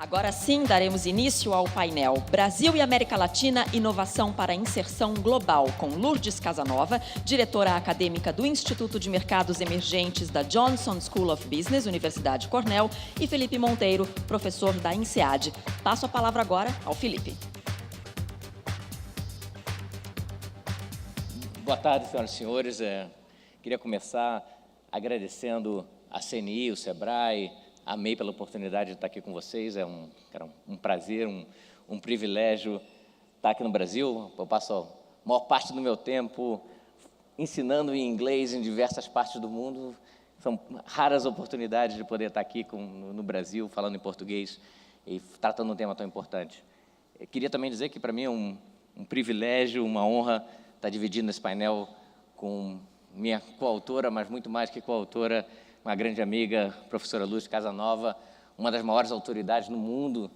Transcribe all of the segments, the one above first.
Agora sim, daremos início ao painel Brasil e América Latina, Inovação para a Inserção Global, com Lourdes Casanova, diretora acadêmica do Instituto de Mercados Emergentes da Johnson School of Business, Universidade Cornell, e Felipe Monteiro, professor da INSEAD. Passo a palavra agora ao Felipe. Boa tarde, senhoras e senhores. Queria começar agradecendo a CNI, o SEBRAE. Amei pela oportunidade de estar aqui com vocês. É um prazer, um privilégio estar aqui no Brasil. Eu passo a maior parte do meu tempo ensinando em inglês em diversas partes do mundo. São raras oportunidades de poder estar aqui no Brasil, falando em português e tratando um tema tão importante. Eu queria também dizer que, para mim, é um privilégio, uma honra estar dividindo esse painel com minha coautora, mas muito mais que coautora, uma grande amiga, professora Lourdes Casanova, uma das maiores autoridades no mundo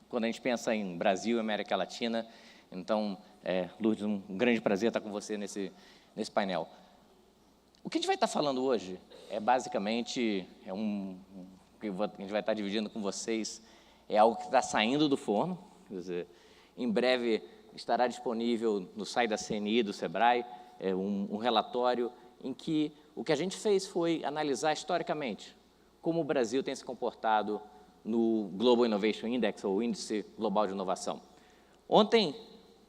quando a gente pensa em Brasil e América Latina. Então, Lourdes, um grande prazer estar com você nesse painel. O que a gente vai estar falando hoje é basicamente, o que a gente vai estar dividindo com vocês, é algo que está saindo do forno. Quer dizer, em breve estará disponível no site da CNI, do SEBRAE, um relatório em que o que a gente fez foi analisar historicamente como o Brasil tem se comportado no Global Innovation Index, ou Índice Global de Inovação. Ontem,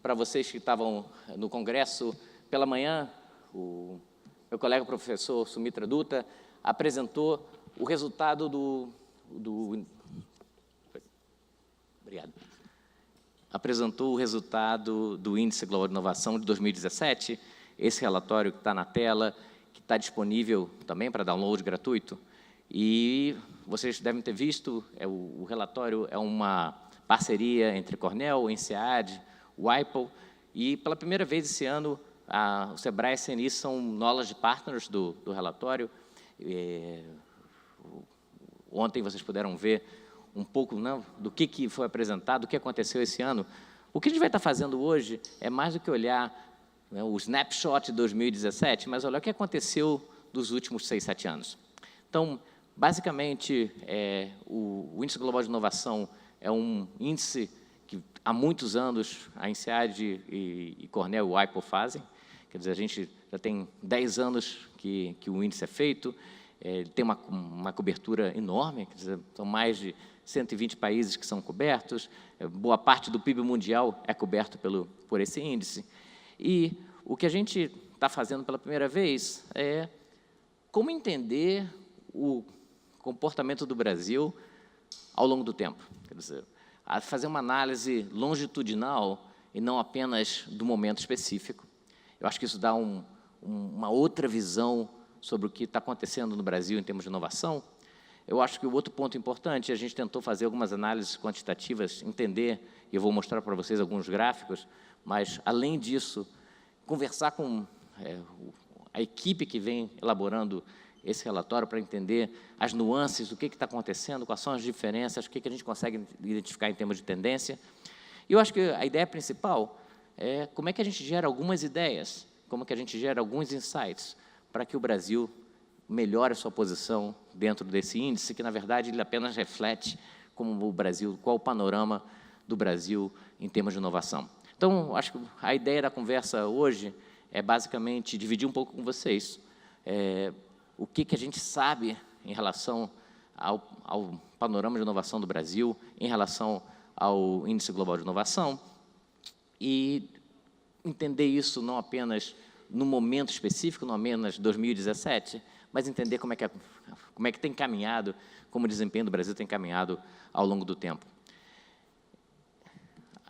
para vocês que estavam no Congresso, pela manhã, o meu colega professor Sumitra Dutta apresentou o resultado apresentou o resultado do Índice Global de Inovação de 2017, esse relatório que está na tela, que está disponível também para download gratuito. E vocês devem ter visto, o relatório é uma parceria entre Cornell, INSEAD, o WIPO, e pela primeira vez esse ano, o SEBRAE e a CNI são knowledge partners do relatório. Ontem vocês puderam ver um pouco do que foi apresentado, do que aconteceu esse ano. O que a gente vai estar fazendo hoje é mais do que olhar o snapshot de 2017, mas olha o que aconteceu dos últimos 6, 7 anos. Então, basicamente, o Índice Global de Inovação é um índice que há muitos anos a INSEAD e Cornell e o WIPO fazem. Quer dizer, a gente já tem 10 anos que o índice é feito, tem uma cobertura enorme, quer dizer, são mais de 120 países que são cobertos, boa parte do PIB mundial é coberto por esse índice. E o que a gente está fazendo pela primeira vez é como entender o comportamento do Brasil ao longo do tempo. Quer dizer, fazer uma análise longitudinal e não apenas do momento específico. Eu acho que isso dá uma outra visão sobre o que está acontecendo no Brasil em termos de inovação. Eu acho que o outro ponto importante, a gente tentou fazer algumas análises quantitativas, entender, e eu vou mostrar para vocês alguns gráficos, mas, além disso, conversar com a equipe que vem elaborando esse relatório para entender as nuances, o que está acontecendo, quais são as diferenças, o que a gente consegue identificar em termos de tendência. E eu acho que a ideia principal é como é que a gente gera algumas ideias, como que a gente gera alguns insights para que o Brasil melhore a sua posição dentro desse índice, que, na verdade, ele apenas reflete como o Brasil, qual o panorama do Brasil em termos de inovação. Então, acho que a ideia da conversa hoje é basicamente dividir um pouco com vocês o que a gente sabe em relação ao panorama de inovação do Brasil, em relação ao Índice Global de Inovação, e entender isso não apenas no momento específico, não apenas 2017, mas entender como é que tem caminhado, como o desempenho do Brasil tem caminhado ao longo do tempo.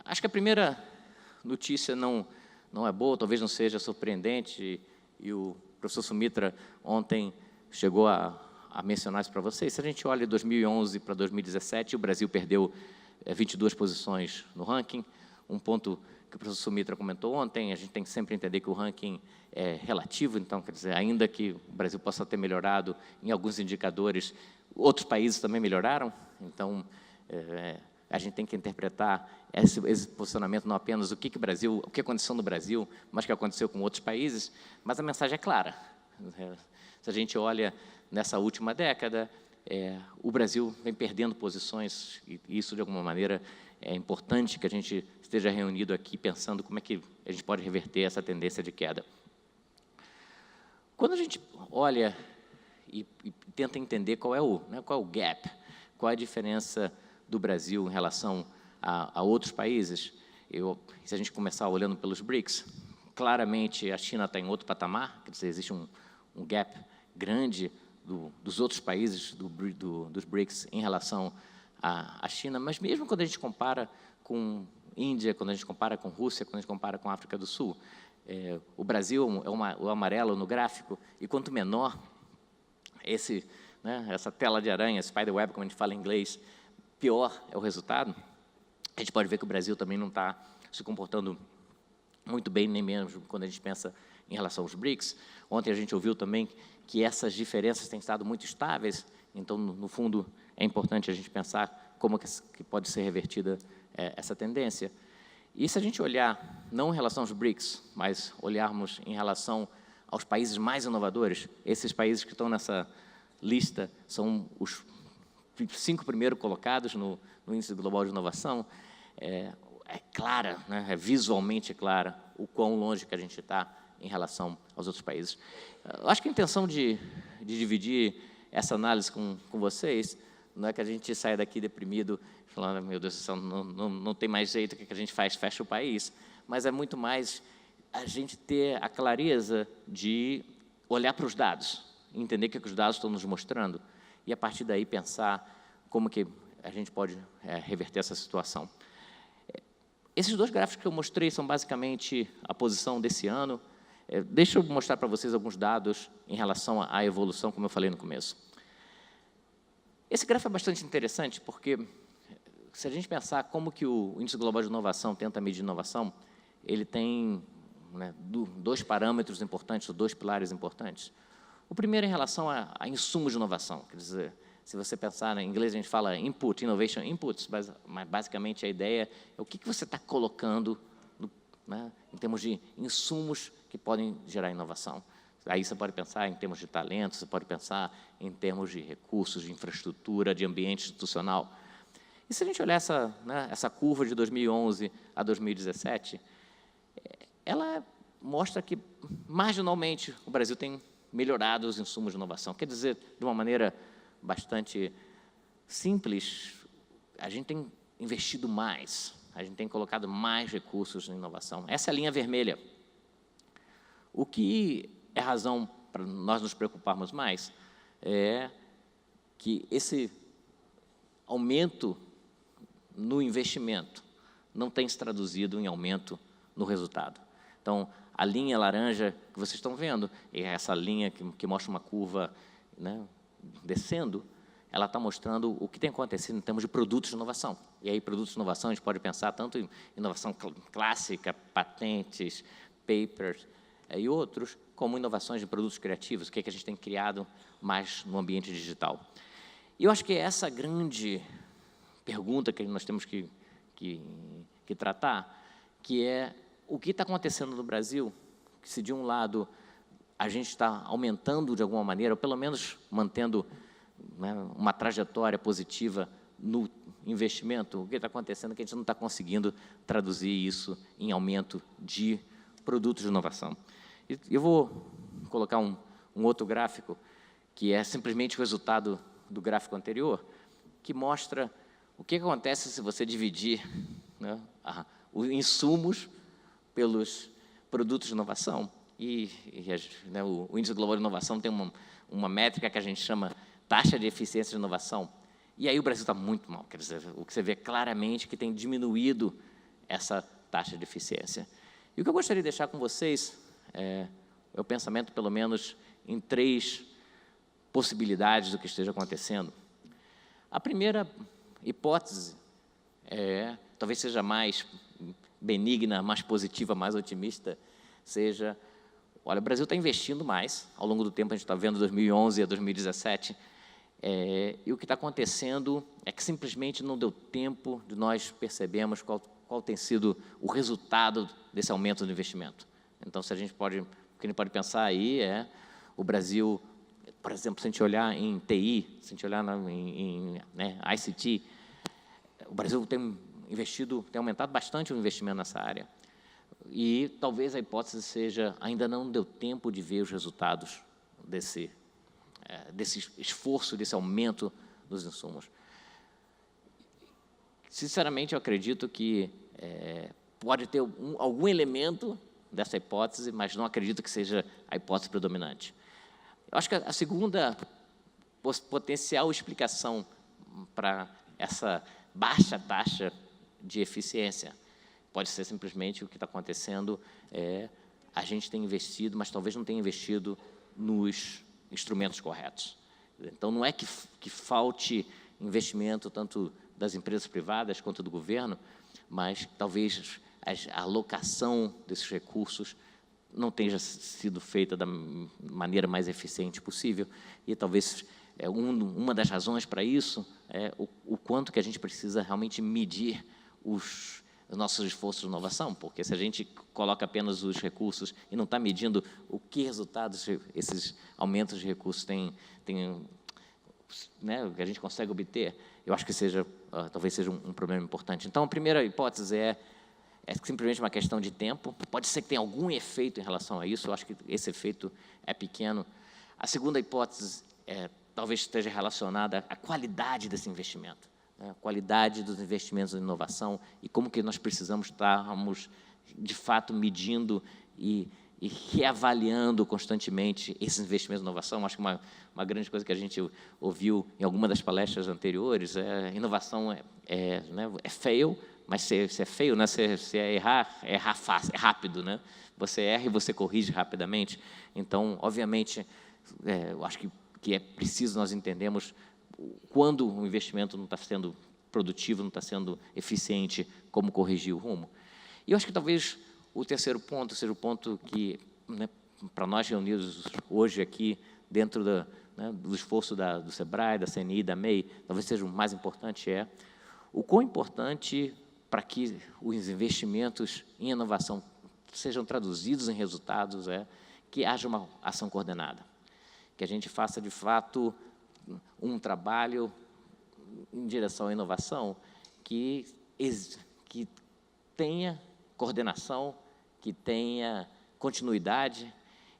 Acho que a primeira notícia não é boa, talvez não seja surpreendente, e o professor Sumitra ontem chegou a mencionar isso para vocês. Se a gente olha de 2011 para 2017, o Brasil perdeu 22 posições no ranking, um ponto que o professor Sumitra comentou ontem. A gente tem que sempre entender que o ranking é relativo, então, quer dizer, ainda que o Brasil possa ter melhorado em alguns indicadores, outros países também melhoraram, então, a gente tem que interpretar esse posicionamento não apenas o que aconteceu no Brasil, mas o que aconteceu com outros países, mas a mensagem é clara. Se a gente olha nessa última década, o Brasil vem perdendo posições, e isso, de alguma maneira, é importante que a gente esteja reunido aqui pensando como é que a gente pode reverter essa tendência de queda. Quando a gente olha e tenta entender qual é o gap, qual é a diferença do Brasil em relação a outros países, se a gente começar olhando pelos BRICS, claramente a China está em outro patamar, quer dizer, existe um gap grande dos outros países dos BRICS em relação à China, mas mesmo quando a gente compara com Índia, quando a gente compara com Rússia, quando a gente compara com a África do Sul, o Brasil é o amarelo no gráfico, e quanto menor essa tela de aranha, spiderweb, como a gente fala em inglês, pior é o resultado. A gente pode ver que o Brasil também não está se comportando muito bem, nem mesmo quando a gente pensa em relação aos BRICS. Ontem a gente ouviu também que essas diferenças têm estado muito estáveis, então, no fundo, é importante a gente pensar como que pode ser revertida essa tendência. E se a gente olhar, não em relação aos BRICS, mas olharmos em relação aos países mais inovadores, esses países que estão nessa lista são os 5 primeiros colocados no Índice Global de Inovação, é clara, visualmente clara, o quão longe que a gente está em relação aos outros países. Eu acho que a intenção de dividir essa análise com vocês não é que a gente saia daqui deprimido, falando, meu Deus do céu, não tem mais jeito, o que a gente faz? Fecha o país. Mas é muito mais a gente ter a clareza de olhar para os dados, entender o que os dados estão nos mostrando, e, a partir daí, pensar como que a gente pode reverter essa situação. Esses 2 gráficos que eu mostrei são basicamente a posição desse ano. Deixa eu mostrar para vocês alguns dados em relação à evolução, como eu falei no começo. Esse gráfico é bastante interessante, porque, se a gente pensar como que o Índice Global de Inovação tenta medir inovação, ele tem 2 parâmetros importantes, ou 2 pilares importantes. O primeiro é em relação a insumos de inovação, quer dizer, se você pensar, em inglês a gente fala input, innovation inputs, mas basicamente a ideia é o que você está colocando em termos de insumos que podem gerar inovação. Aí você pode pensar em termos de talento, você pode pensar em termos de recursos, de infraestrutura, de ambiente institucional. E se a gente olhar essa curva de 2011 a 2017, ela mostra que, marginalmente, o Brasil tem melhorado os insumos de inovação. Quer dizer, de uma maneira bastante simples, a gente tem investido mais, a gente tem colocado mais recursos em inovação. Essa é a linha vermelha. O que é razão para nós nos preocuparmos mais é que esse aumento no investimento não tem se traduzido em aumento no resultado. Então, a linha laranja que vocês estão vendo, é essa linha que mostra uma curva descendo, ela está mostrando o que tem acontecido em termos de produtos de inovação. E aí, produtos de inovação, a gente pode pensar tanto em inovação clássica, patentes, papers e outros, como inovações de produtos criativos, o que a gente tem criado mais no ambiente digital. E eu acho que é essa grande pergunta que nós temos que tratar, que é o que está acontecendo no Brasil, que se de um lado a gente está aumentando de alguma maneira, ou pelo menos mantendo uma trajetória positiva no investimento, o que está acontecendo é que a gente não está conseguindo traduzir isso em aumento de produtos de inovação. E eu vou colocar um outro gráfico, que é simplesmente o resultado do gráfico anterior, que mostra o que acontece se você dividir os insumos pelos produtos de inovação. O Índice Global de Inovação tem uma métrica que a gente chama taxa de eficiência de inovação. E aí o Brasil está muito mal, quer dizer, o que você vê claramente que tem diminuído essa taxa de eficiência. E o que eu gostaria de deixar com vocês é o pensamento, pelo menos, em 3 possibilidades do que esteja acontecendo. A primeira hipótese talvez seja mais benigna, mais positiva, mais otimista, seja, olha, o Brasil está investindo mais, ao longo do tempo a gente está vendo 2011 a 2017, e o que está acontecendo é que simplesmente não deu tempo de nós percebermos qual tem sido o resultado desse aumento do investimento. Então, o que a gente pode pensar aí é o Brasil por exemplo, se a gente olhar em TI, se a gente olhar em ICT, o Brasil tem aumentado bastante o investimento nessa área. E talvez a hipótese seja, ainda não deu tempo de ver os resultados desse esforço, desse aumento dos insumos. Sinceramente, eu acredito que pode ter algum elemento dessa hipótese, mas não acredito que seja a hipótese predominante. Eu acho que a segunda potencial explicação para essa baixa taxa de eficiência pode ser simplesmente o que está acontecendo a gente tem investido, mas talvez não tenha investido nos instrumentos corretos. Então, não é que falte investimento tanto das empresas privadas quanto do governo, mas talvez a alocação desses recursos não tenha sido feita da maneira mais eficiente possível, e talvez uma das razões para isso é o quanto que a gente precisa realmente medir os nossos esforços de inovação, porque se a gente coloca apenas os recursos e não está medindo o que resultados esses aumentos de recursos têm o que a gente consegue obter, eu acho que talvez seja um problema importante. Então, a primeira hipótese é simplesmente uma questão de tempo. Pode ser que tenha algum efeito em relação a isso, eu acho que esse efeito é pequeno. A segunda hipótese talvez esteja relacionada à qualidade desse investimento, a qualidade dos investimentos em inovação e como que nós precisamos estarmos, de fato, medindo e reavaliando constantemente esses investimentos em inovação. Acho que uma grande coisa que a gente ouviu em alguma das palestras anteriores inovação é fail, mas se é feio, né? Se é errar fácil, é rápido, né? Você erra e você corrige rapidamente. Então, obviamente, eu acho que é preciso nós entendermos quando o investimento não está sendo produtivo, não está sendo eficiente, como corrigir o rumo. E eu acho que talvez o terceiro ponto seja o ponto que, para nós reunidos hoje aqui, dentro do esforço do SEBRAE, da CNI, da MEI, talvez seja o mais importante, o quão importante para que os investimentos em inovação sejam traduzidos em resultados que haja uma ação coordenada, que a gente faça, de fato, um trabalho em direção à inovação que tenha coordenação, que tenha continuidade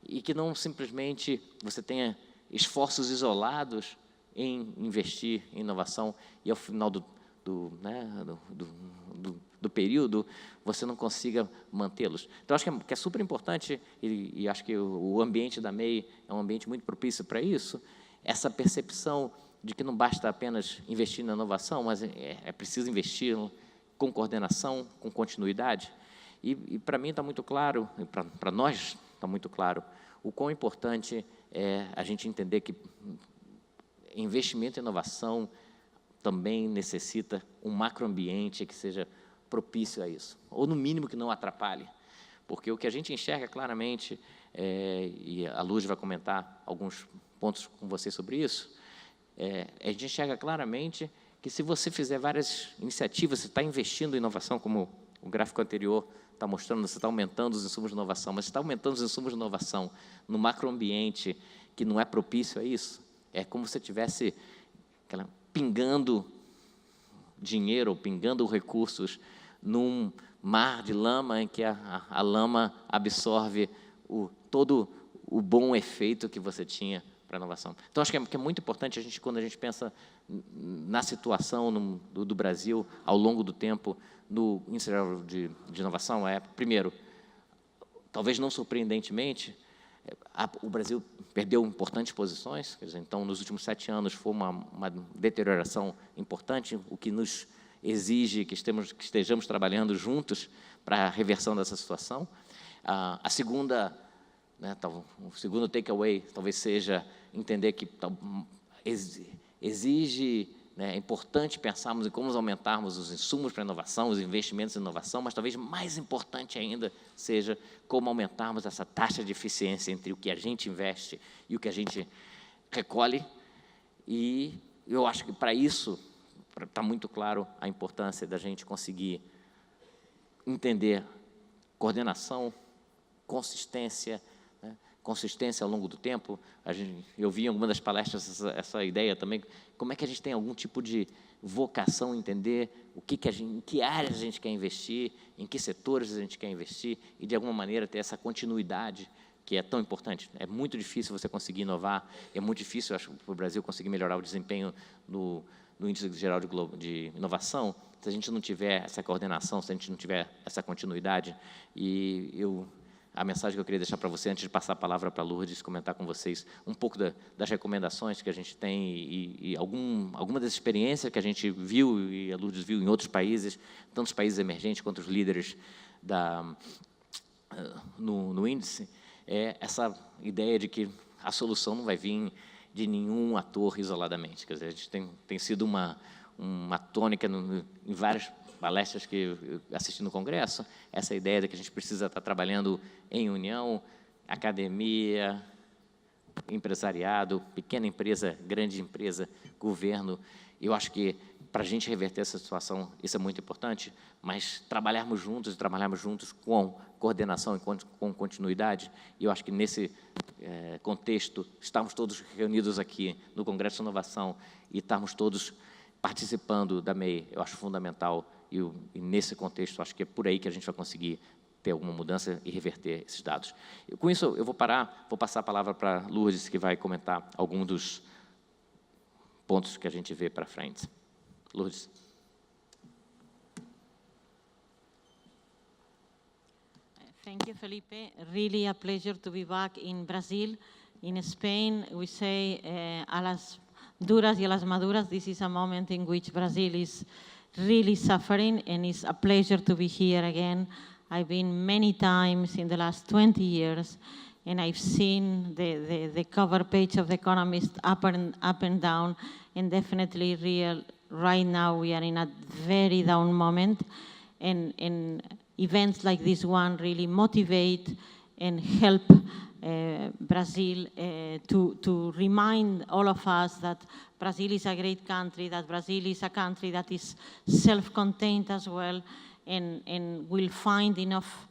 e que não simplesmente você tenha esforços isolados em investir em inovação e, ao final do período, você não consiga mantê-los. Então, acho que é super importante, e acho que o ambiente da MEI é um ambiente muito propício para isso, essa percepção de que não basta apenas investir na inovação, mas é preciso investir com coordenação, com continuidade. E para mim está muito claro, para nós está muito claro, o quão importante é a gente entender que investimento em inovação também necessita um macroambiente que seja propício a isso, ou no mínimo que não atrapalhe, porque o que a gente enxerga claramente, e a Luz vai comentar alguns pontos com você sobre isso, a gente enxerga claramente que se você fizer várias iniciativas, você está investindo em inovação, como o gráfico anterior está mostrando, você está aumentando os insumos de inovação, mas você está aumentando os insumos de inovação no macroambiente que não é propício a isso, é como se você estivesse pingando dinheiro, ou pingando recursos num mar de lama em que a lama absorve todo o bom efeito que você tinha para a inovação. Então, acho que é muito importante, quando a gente pensa na situação do Brasil, ao longo do tempo, no índice de inovação, primeiro, talvez não surpreendentemente, o Brasil perdeu importantes posições, quer dizer, então, nos últimos 7 anos, foi uma deterioração importante, o que nos exige que estejamos trabalhando juntos para a reversão dessa situação. O segundo takeaway talvez seja entender que exige, é importante pensarmos em como aumentarmos os insumos para a inovação, os investimentos em inovação, mas talvez mais importante ainda seja como aumentarmos essa taxa de eficiência entre o que a gente investe e o que a gente recolhe. E eu acho que, para isso, está muito claro a importância da gente conseguir entender coordenação, consistência, consistência ao longo do tempo. Eu vi em alguma das palestras essa ideia também, como é que a gente tem algum tipo de vocação, entender em que áreas a gente quer investir, em que setores a gente quer investir, e de alguma maneira ter essa continuidade que é tão importante. É muito difícil você conseguir inovar, é muito difícil, acho, para o Brasil conseguir melhorar o desempenho no Índice Geral de Inovação, se a gente não tiver essa coordenação, se a gente não tiver essa continuidade. E a mensagem que eu queria deixar para você, antes de passar a palavra para a Lourdes, comentar com vocês um pouco das recomendações que a gente tem e alguma das experiências que a gente viu e a Lourdes viu em outros países, tanto os países emergentes quanto os líderes no índice, é essa ideia de que a solução não vai vir de nenhum ator isoladamente. Quer dizer, a gente tem sido uma tônica em várias palestras que eu assisti no Congresso, essa ideia de que a gente precisa estar trabalhando em união, academia, empresariado, pequena empresa, grande empresa, governo. Eu acho que, para a gente reverter essa situação, isso é muito importante, mas trabalharmos juntos com coordenação e com continuidade. E eu acho que, nesse contexto, estarmos todos reunidos aqui no Congresso de Inovação e estarmos todos participando da MEI, eu acho fundamental. E nesse contexto, acho que é por aí que a gente vai conseguir ter alguma mudança e reverter esses dados. Com isso, eu vou passar a palavra para a Lourdes, que vai comentar alguns dos pontos que a gente vê para frente. Lourdes. Thank you, Felipe. Really a pleasure to be back in Brazil. In Spain, we say, a las duras y a las maduras, this is a moment in which Brazil is really suffering, and it's a pleasure to be here again. I've been many times in the last 20 years, and I've seen the cover page of The Economist up and down, and definitely right now we are in a very down moment, and events like this one really motivate and help Brazil to remind all of us that Brazil is a great country, that Brazil is a country that is self-contained as well, and will find enough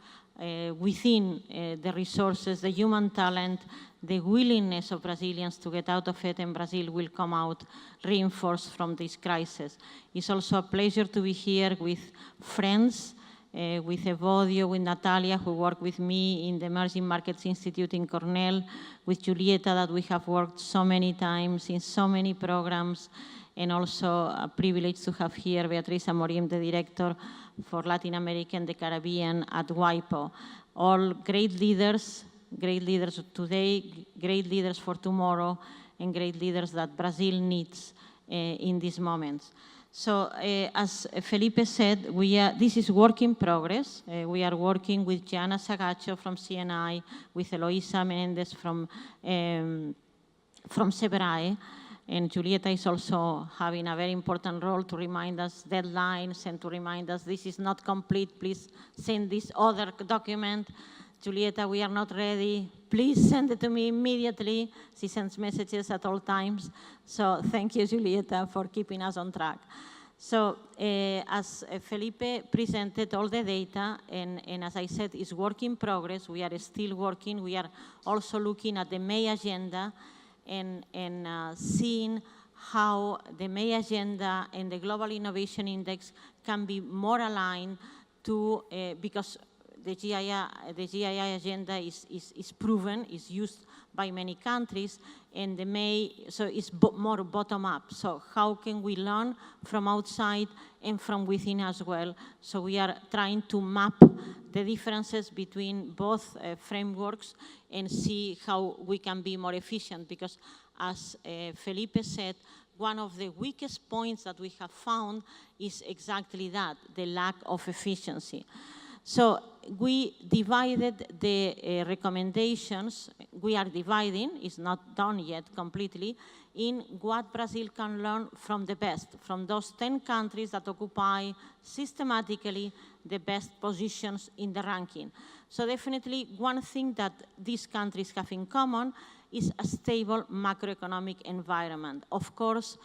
within the resources, the human talent, the willingness of Brazilians to get out of it, and Brazil will come out reinforced from this crisis. It's also a pleasure to be here with friends, with Evodio, with Natalia, who worked with me in the Emerging Markets Institute in Cornell, with Julieta, that we have worked so many times in so many programs, and also a privilege to have here Beatriz Amorim, the director for Latin America and the Caribbean at WIPO. All great leaders today, great leaders for tomorrow, and great leaders that Brazil needs in these moments. So as Felipe said, this is work in progress. We are working with Gianna Sagacho from CNI, with Eloisa Menendez from Sebrae, and Julieta is also having a very important role to remind us deadlines and to remind us this is not complete, please send this other document. Julieta, we are not ready. Please send it to me immediately. She sends messages at all times. So thank you, Julieta, for keeping us on track. So as Felipe presented all the data, and as I said, it's work in progress. We are still working. We are also looking at the May agenda and seeing how the May agenda and the Global Innovation Index can be more aligned to, because the GII agenda is proven, is used by many countries, and so it's more bottom-up. So how can we learn from outside and from within as well? So we are trying to map the differences between both frameworks and see how we can be more efficient, because as Felipe said, one of the weakest points that we have found is exactly that, the lack of efficiency. So we divided the recommendations. We are dividing, it's not done yet completely, in what Brazil can learn from the best, from those 10 countries that occupy systematically the best positions in the ranking. So definitely one thing that these countries have in common is a stable macroeconomic environment. Of course,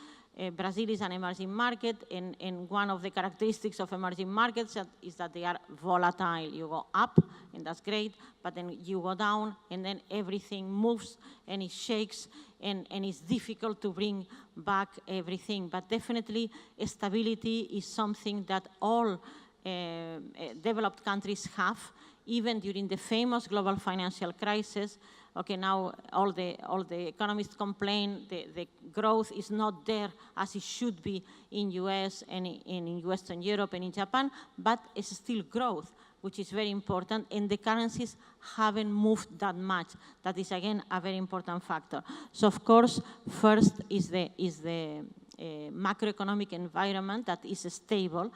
Brazil is an emerging market, and one of the characteristics of emerging markets is that they are volatile. You go up, and that's great, but then you go down, and then everything moves, and it shakes, and it's difficult to bring back everything. But definitely, stability is something that all developed countries have, even during the famous global financial crisis. Okay, now all the economists complain the growth is not there as it should be in US and in Western Europe and in Japan, but it's still growth, which is very important, and the currencies haven't moved that much. That is, again, a very important factor. So, of course, first is the macroeconomic environment that is stable.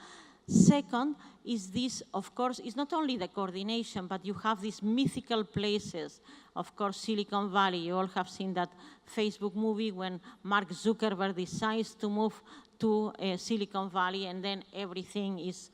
Second is this, of course, is not only the coordination, but you have these mythical places. Of course, Silicon Valley, you all have seen that Facebook movie when Mark Zuckerberg decides to move to Silicon Valley, and then everything is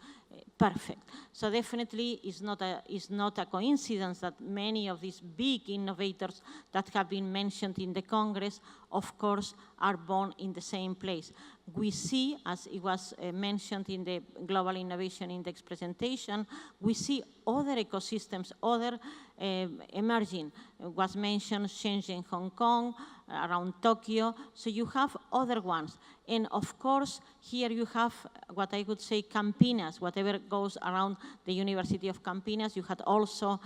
perfect. So definitely it's not a coincidence that many of these big innovators that have been mentioned in the Congress, of course, are born in the same place. We see, as it was mentioned in the Global Innovation Index presentation, we see other ecosystems, other emerging. It was mentioned Shenzhen, Hong Kong, around Tokyo. So you have other ones. And of course, here you have what I would say Campinas, whatever goes around the University of Campinas. You had also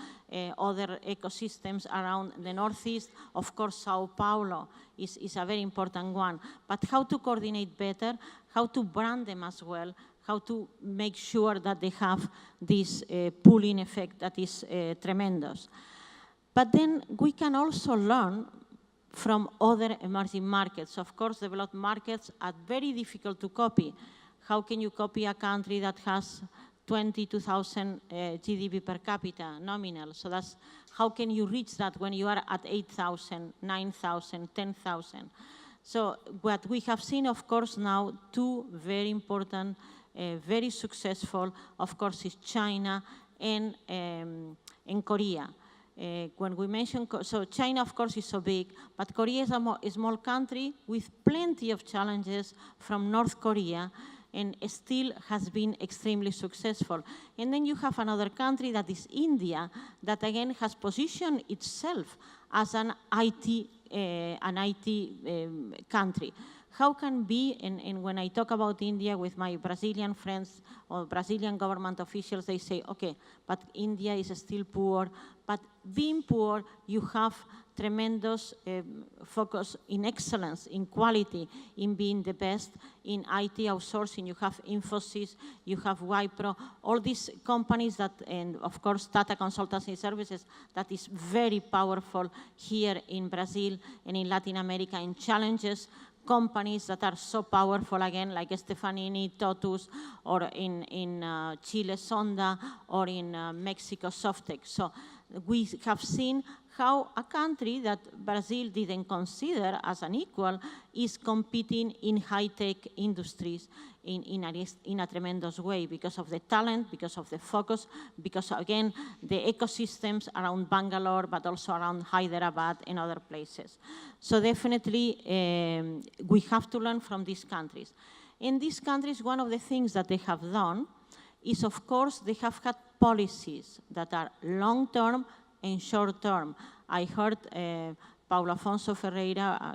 other ecosystems around the Northeast. Of course, Sao Paulo is a very important one. But how to coordinate better, how to brand them as well, how to make sure that they have this pooling effect that is tremendous. But then we can also learn from other emerging markets. Of course, developed markets are very difficult to copy. How can you copy a country that has 22,000 GDP per capita nominal? So that's, how can you reach that when you are at 8,000, 9,000, 10,000? So what we have seen, of course, now, two very important, very successful, of course, is China and Korea. When we mention, so China, of course, is so big, but Korea is a small country with plenty of challenges from North Korea, and still has been extremely successful. And then you have another country that is India, that again has positioned itself as an IT country. How can be, and when I talk about India with my Brazilian friends or Brazilian government officials, they say, okay, but India is still poor. But being poor, you have tremendous focus in excellence, in quality, in being the best. In IT outsourcing, you have Infosys, you have Wipro, all these companies that, and of course, Tata Consultancy Services, that is very powerful here in Brazil and in Latin America in challenges. Companies that are so powerful, again, like Stefanini, Totus, or in Chile, Sonda, or in Mexico, Softec. So we have seen how a country that Brazil didn't consider as an equal is competing in high-tech industries in a tremendous way because of the talent, because of the focus, because, again, the ecosystems around Bangalore, but also around Hyderabad and other places. So definitely, we have to learn from these countries. In these countries, one of the things that they have done is, of course, they have had policies that are long-term and short-term. I heard Paulo Afonso Ferreira,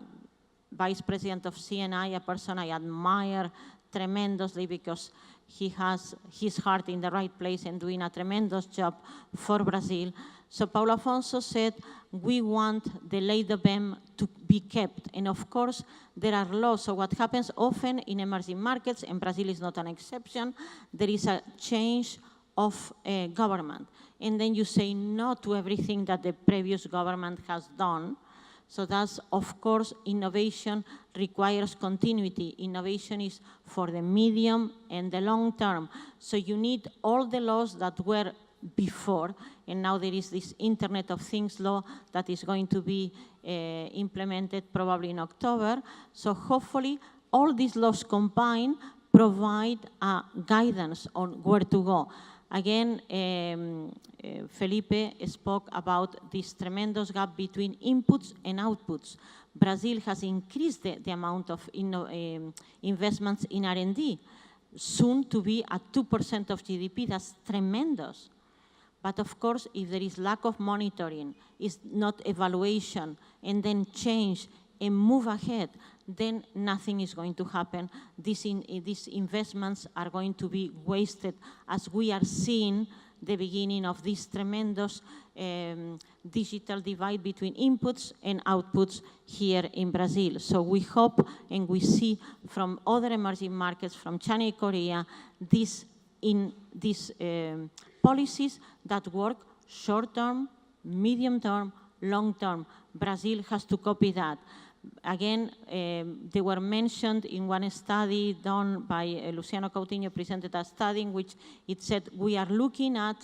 Vice President of CNI, a person I admire tremendously because he has his heart in the right place and doing a tremendous job for Brazil. So Paulo Afonso said, we want the lei do bem to be kept. And of course, there are laws. So what happens often in emerging markets, and Brazil is not an exception, there is a change of government. And then you say no to everything that the previous government has done. So that's, of course, innovation requires continuity. Innovation is for the medium and the long term. So you need all the laws that were before, and now there is this Internet of Things law that is going to be implemented probably in October. So hopefully all these laws combined provide guidance on where to go. Again, Felipe spoke about this tremendous gap between inputs and outputs. Brazil has increased the amount of investments in R&D, soon to be at 2% of GDP. That's tremendous. But of course, if there is lack of monitoring, is not evaluation, and then change and move ahead, then nothing is going to happen. These investments are going to be wasted, as we are seeing the beginning of this tremendous digital divide between inputs and outputs here in Brazil. So we hope and we see from other emerging markets, from China and Korea, these policies that work short-term, medium-term, long-term. Brazil has to copy that. Again, they were mentioned in one study done by Luciano Coutinho, presented a study in which it said we are looking at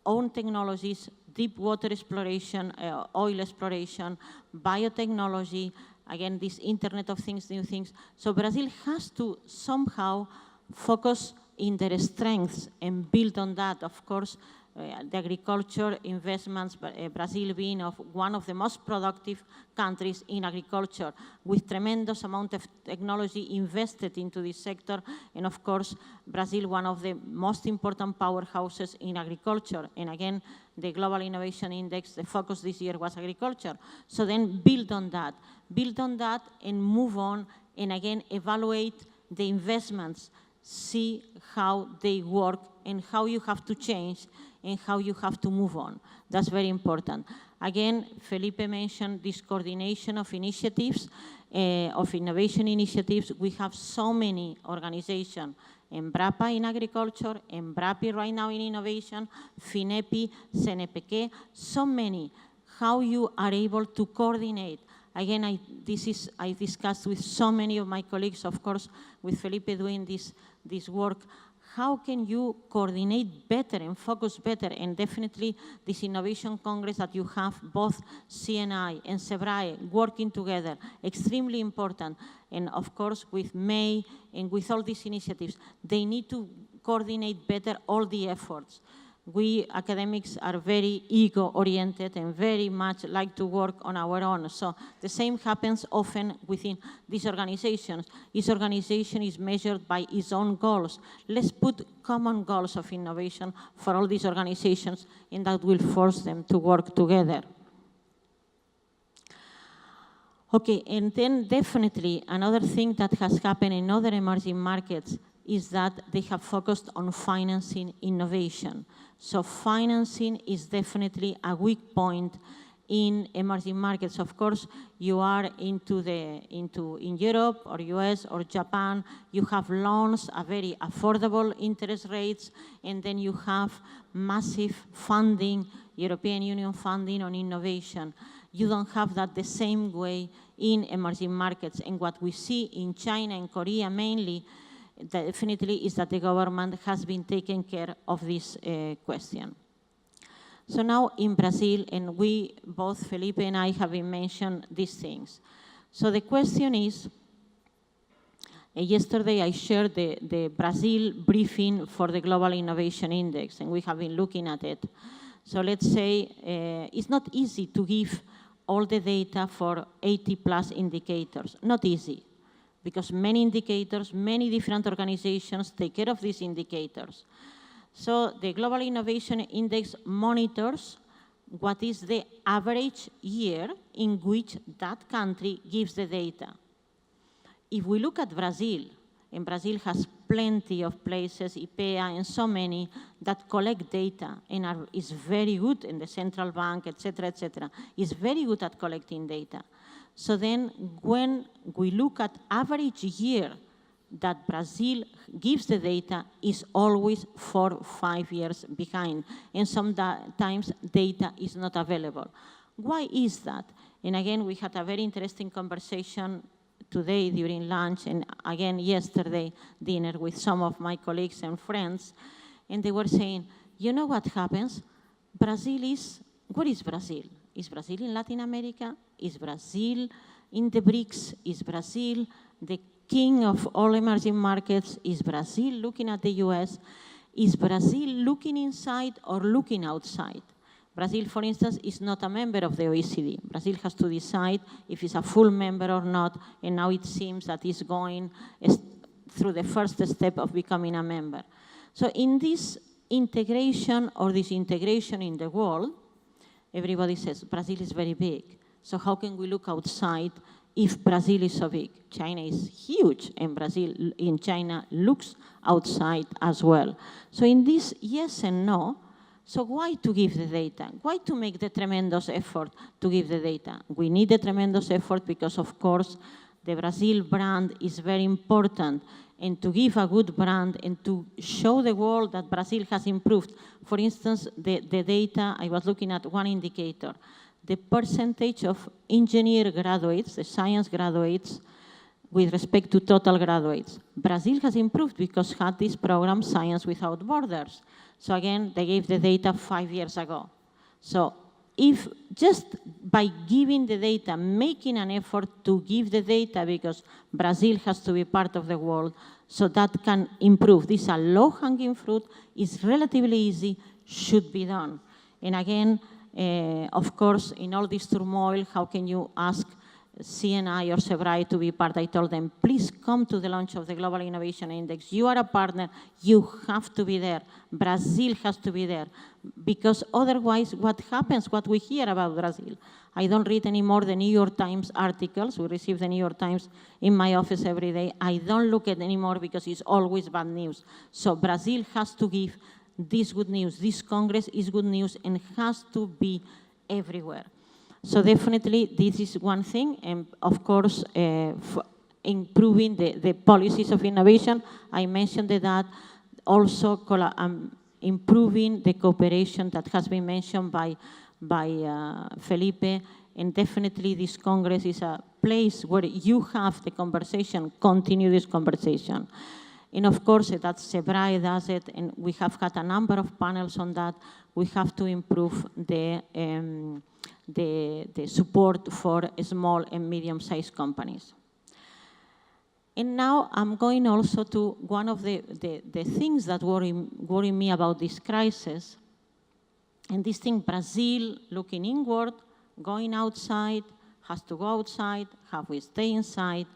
own technologies, deep water exploration, oil exploration, biotechnology, again, this Internet of Things, new things. So Brazil has to somehow focus in their strengths and build on that. Of course, the agriculture investments, Brazil being one of the most productive countries in agriculture, with tremendous amount of technology invested into this sector, and of course, Brazil, one of the most important powerhouses in agriculture. And again, the Global Innovation Index, the focus this year was agriculture. So then build on that and move on, and again, evaluate the investments, see how they work and how you have to change and how you have to move on. That's very important. Again, Felipe mentioned this coordination of initiatives, of innovation initiatives. We have so many organizations, Embrapa in agriculture, Embrapi right now in innovation, FINEPI, CNPq, so many. How you are able to coordinate. Again, I discussed with so many of my colleagues, of course, with Felipe doing this work. How can you coordinate better and focus better? And definitely this Innovation Congress that you have, both CNI and SEBRAE working together, extremely important. And of course, with May and with all these initiatives, they need to coordinate better all the efforts. We academics are very ego-oriented and very much like to work on our own. So the same happens often within these organizations. Each organization is measured by its own goals. Let's put common goals of innovation for all these organizations, and that will force them to work together. Okay, and then definitely another thing that has happened in other emerging markets is that they have focused on financing innovation. So financing is definitely a weak point in emerging markets. Of course, you are in Europe or US or Japan, you have loans, a very affordable interest rates, and then you have massive funding, European Union funding on innovation. You don't have that the same way in emerging markets. And what we see in China and Korea mainly, definitely, is that the government has been taking care of this question. So now in Brazil, and we, both Felipe and I, have been mentioned these things. So the question is, yesterday I shared the Brazil briefing for the Global Innovation Index, and we have been looking at it. So let's say it's not easy to give all the data for 80+ indicators, not easy. Because many indicators, many different organizations take care of these indicators. So the Global Innovation Index monitors what is the average year in which that country gives the data. If we look at Brazil, and Brazil has plenty of places, IPEA and so many, that collect data and is very good in the central bank, et cetera, is very good at collecting data. So then when we look at average year that Brazil gives the data is always 4 or 5 years behind, and sometimes data is not available. Why is that? And again, we had a very interesting conversation today during lunch, and again yesterday dinner with some of my colleagues and friends, and they were saying, you know what happens? Brazil is, what is Brazil? Is Brazil in Latin America? Is Brazil in the BRICS? Is Brazil the king of all emerging markets? Is Brazil looking at the US? Is Brazil looking inside or looking outside? Brazil, for instance, is not a member of the OECD. Brazil has to decide if it's a full member or not, and now it seems that it's going through the first step of becoming a member. So in this integration or disintegration in the world, everybody says Brazil is very big. So how can we look outside if Brazil is so big? China is huge, and Brazil in China looks outside as well. So in this yes and no, so why to give the data? Why to make the tremendous effort to give the data? We need a tremendous effort because, of course, the Brazil brand is very important, and to give a good brand and to show the world that Brazil has improved. For instance, the data, I was looking at one indicator, the percentage of engineer graduates, the science graduates, with respect to total graduates. Brazil has improved because had this program, Science Without Borders. So again, they gave the data 5 years ago. So if just by giving the data, making an effort to give the data because Brazil has to be part of the world, so that can improve. This is a low-hanging fruit, is relatively easy, should be done. And again, of course, in all this turmoil, how can you ask CNI or SEBRAE to be part? I told them, please come to the launch of the Global Innovation Index. You are a partner. You have to be there. Brazil has to be there. Because otherwise, what happens, what we hear about Brazil? I don't read anymore the New York Times articles. We receive the New York Times in my office every day. I don't look at it anymore because it's always bad news. So Brazil has to give this good news. This Congress is good news and has to be everywhere. So definitely this is one thing, and of course improving the policies of innovation. I mentioned that also improving the cooperation that has been mentioned by Felipe, and definitely this Congress is a place where you have the conversation, continue this conversation. And of course, that SEBRAE does it, and we have had a number of panels on that. We have to improve the support for small and medium-sized companies. And now I'm going also to one of the things that worry me about this crisis. And this thing, Brazil looking inward, going outside, has to go outside, have we stay inside?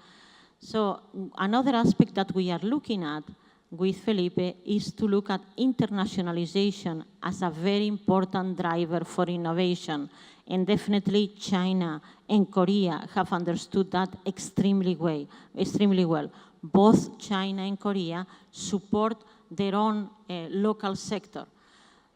So another aspect that we are looking at with Felipe is to look at internationalization as a very important driver for innovation. And definitely China and Korea have understood that extremely well. Both China and Korea support their own local sector.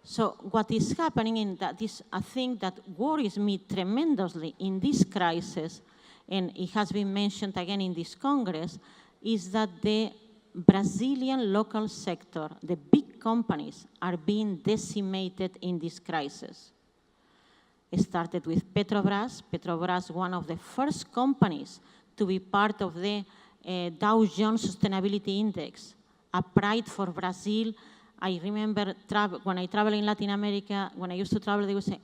So what is happening in that is a thing that worries me tremendously in this crisis, and it has been mentioned again in this Congress, is that the Brazilian local sector, the big companies, are being decimated in this crisis. It started with Petrobras. Petrobras, one of the first companies to be part of the Dow Jones Sustainability Index, a pride for Brazil. I remember when I travel in Latin America, when I used to travel, they would say,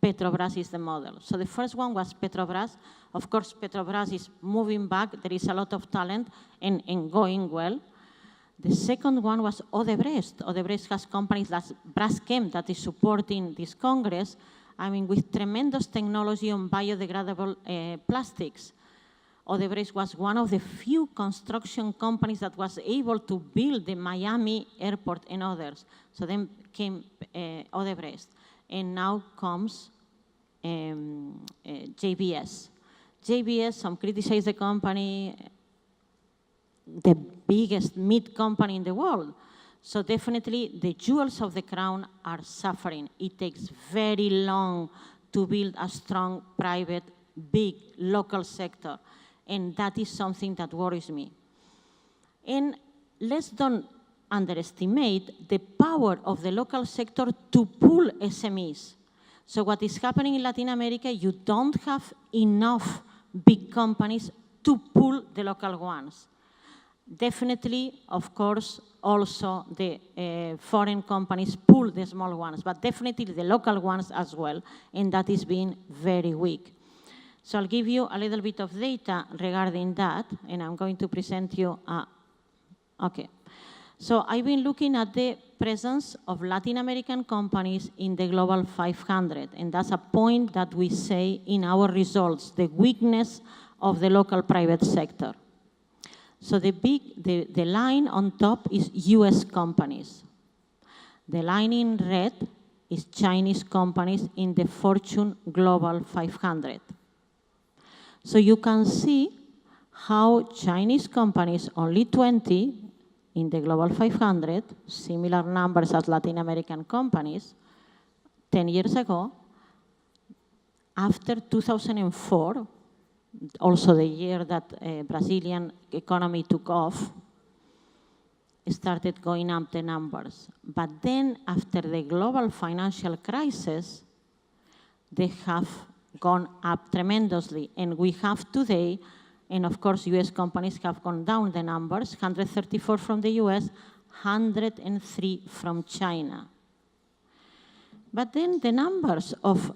Petrobras is the model. So the first one was Petrobras. Of course, Petrobras is moving back. There is a lot of talent and going well. The second one was Odebrecht. Odebrecht has companies like Braskem that is supporting this Congress, I mean, with tremendous technology on biodegradable plastics. Odebrecht was one of the few construction companies that was able to build the Miami airport and others. So then came Odebrecht. And now comes JBS. JBS, some criticize the company, the biggest meat company in the world. So definitely the jewels of the crown are suffering. It takes very long to build a strong, private, big, local sector. And that is something that worries me. And let's don't underestimate the power of the local sector to pull SMEs. So what is happening in Latin America, you don't have enough big companies to pull the local ones. Definitely, of course, also the foreign companies pull the small ones, but definitely the local ones as well, and that is being very weak. So I'll give you a little bit of data regarding that, and I'm going to present you, okay. So I've been looking at the presence of Latin American companies in the Global 500, and that's a point that we say in our results, the weakness of the local private sector. So the line on top is US companies. The line in red is Chinese companies in the Fortune Global 500. So you can see how Chinese companies, only 20 in the Global 500, similar numbers as Latin American companies, 10 years ago, after 2004, also the year that Brazilian economy took off, started going up the numbers. But then after the global financial crisis, they have gone up tremendously. And we have today, and of course US companies have gone down the numbers, 134 from the US, 103 from China. But then the numbers of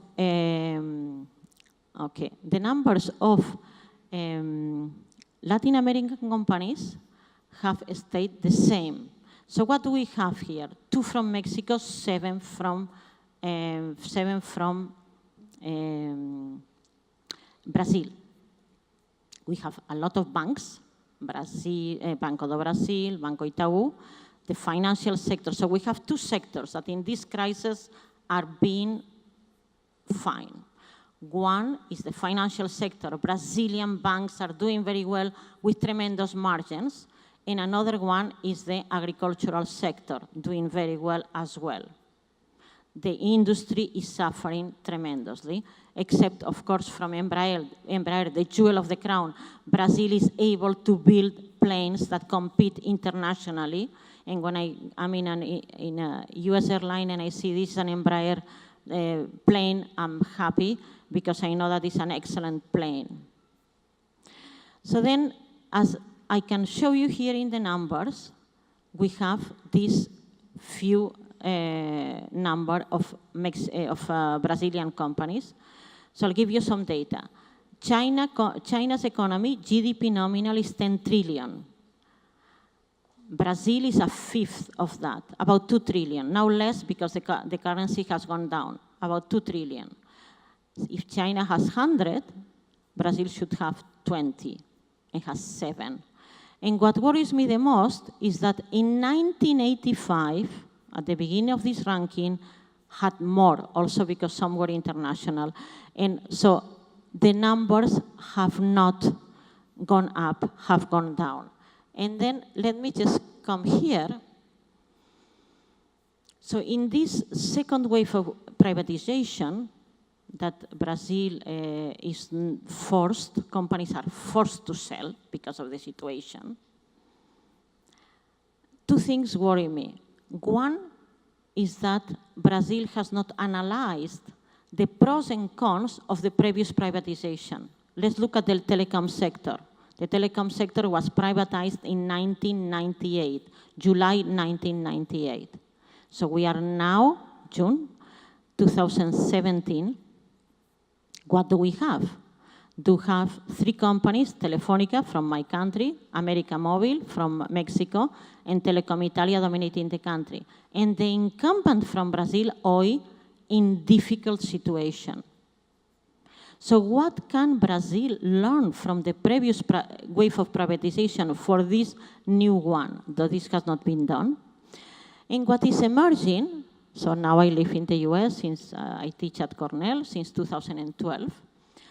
Latin American companies have stayed the same. So what do we have here? 2 from Mexico, 7 from Brazil. We have a lot of banks, Banco do Brasil, Banco Itaú, the financial sector. So we have 2 sectors that in this crisis are being fine. One is the financial sector. Brazilian banks are doing very well with tremendous margins. And another one is the agricultural sector, doing very well as well. The industry is suffering tremendously, except, of course, from Embraer, the jewel of the crown. Brazil is able to build planes that compete internationally. And when I'm in a US airline and I see this is an Embraer plane, I'm happy because I know that it's an excellent plane. So then, as I can show you here in the numbers, we have this few number of Brazilian companies. So I'll give you some data. China's economy, GDP nominal is 10 trillion. Brazil is a fifth of that, about 2 trillion. Now less because the currency has gone down, about 2 trillion. If China has 100, Brazil should have 20 and has 7. And what worries me the most is that in 1985, at the beginning of this ranking, had more, also because some were international. And so the numbers have not gone up, have gone down. And then let me just come here. So in this second wave of privatization that Brazil is forced, companies are forced to sell because of the situation, 2 things worry me. One is that Brazil has not analyzed the pros and cons of the previous privatization. Let's look at the telecom sector. The telecom sector was privatized in 1998, July 1998. So we are now, June 2017. What do we have? Do have 3 companies, Telefónica from my country, América Móvil from Mexico, and Telecom Italia dominating the country. And the incumbent from Brazil, Oi, in difficult situation. So what can Brazil learn from the previous wave of privatization for this new one, though this has not been done? And what is emerging, so now I live in the US since I teach at Cornell since 2012.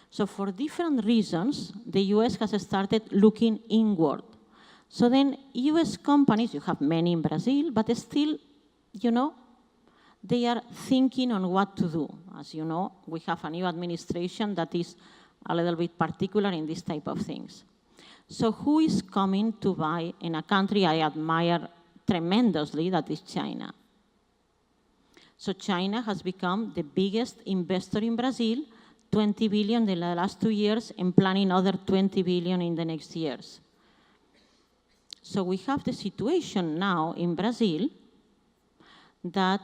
So for different reasons, the US has started looking inward. So then US companies, you have many in Brazil, but still, you know, they are thinking on what to do. As you know, we have a new administration that is a little bit particular in this type of things. So who is coming to buy in a country I admire tremendously, that is China? So China has become the biggest investor in Brazil, 20 billion in the last 2 years, and planning another 20 billion in the next years. So we have the situation now in Brazil that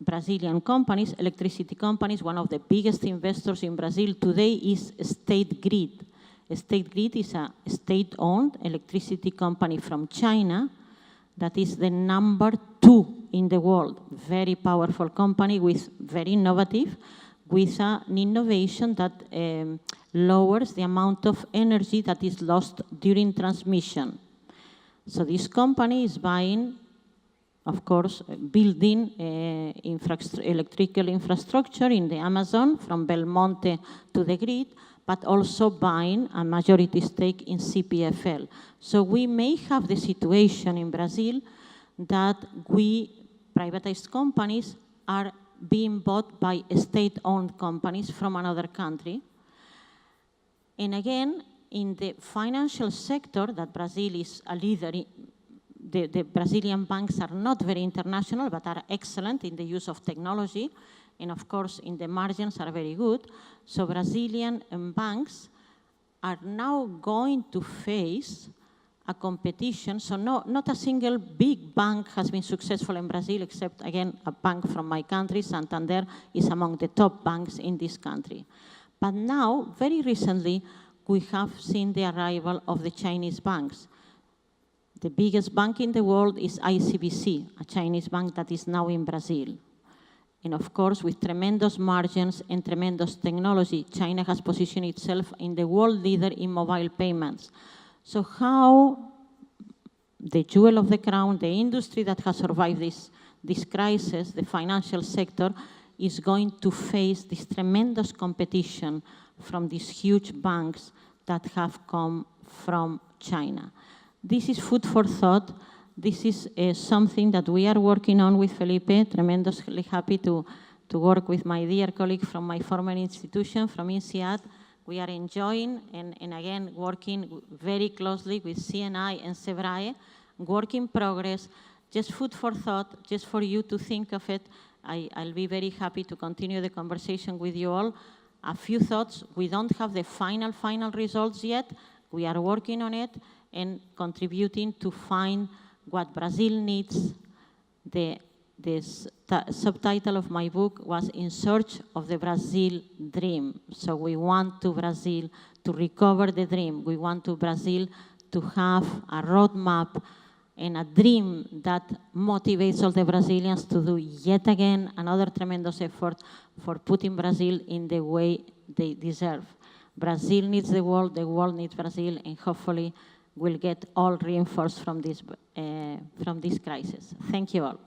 Brazilian companies, electricity companies, one of the biggest investors in Brazil today is State Grid. State Grid is a state-owned electricity company from China that is the number 2 in the world. Very powerful company with very innovative, with an innovation that lowers the amount of energy that is lost during transmission. So this company is buying, of course, building electrical infrastructure in the Amazon from Belmonte to the grid, but also buying a majority stake in CPFL. So we may have the situation in Brazil that privatized companies are being bought by state-owned companies from another country. And again, in the financial sector, that Brazil is a leader in, the Brazilian banks are not very international, but are excellent in the use of technology, and of course, in the margins are very good. So Brazilian banks are now going to face a competition. So not a single big bank has been successful in Brazil, except, again, a bank from my country. Santander is among the top banks in this country. But now, very recently, we have seen the arrival of the Chinese banks. The biggest bank in the world is ICBC, a Chinese bank that is now in Brazil. And of course, with tremendous margins and tremendous technology, China has positioned itself in the world leader in mobile payments. So how the jewel of the crown, the industry that has survived this crisis, the financial sector, is going to face this tremendous competition from these huge banks that have come from China. This is food for thought. This is something that we are working on with Felipe. Tremendously happy to work with my dear colleague from my former institution, from INSEAD. We are enjoying and again working very closely with CNI and SEBRAE. Work in progress, just food for thought, just for you to think of it. I'll be very happy to continue the conversation with you all. A few thoughts. We don't have the final results yet. We are working on it and contributing to find what Brazil needs. The subtitle of my book was In Search of the Brazil Dream. So we want to Brazil to recover the dream. We want to Brazil to have a roadmap and a dream that motivates all the Brazilians to do yet again another tremendous effort for putting Brazil in the way they deserve. Brazil needs the world needs Brazil, and hopefully we'll get all reinforced from this crisis. Thank you all.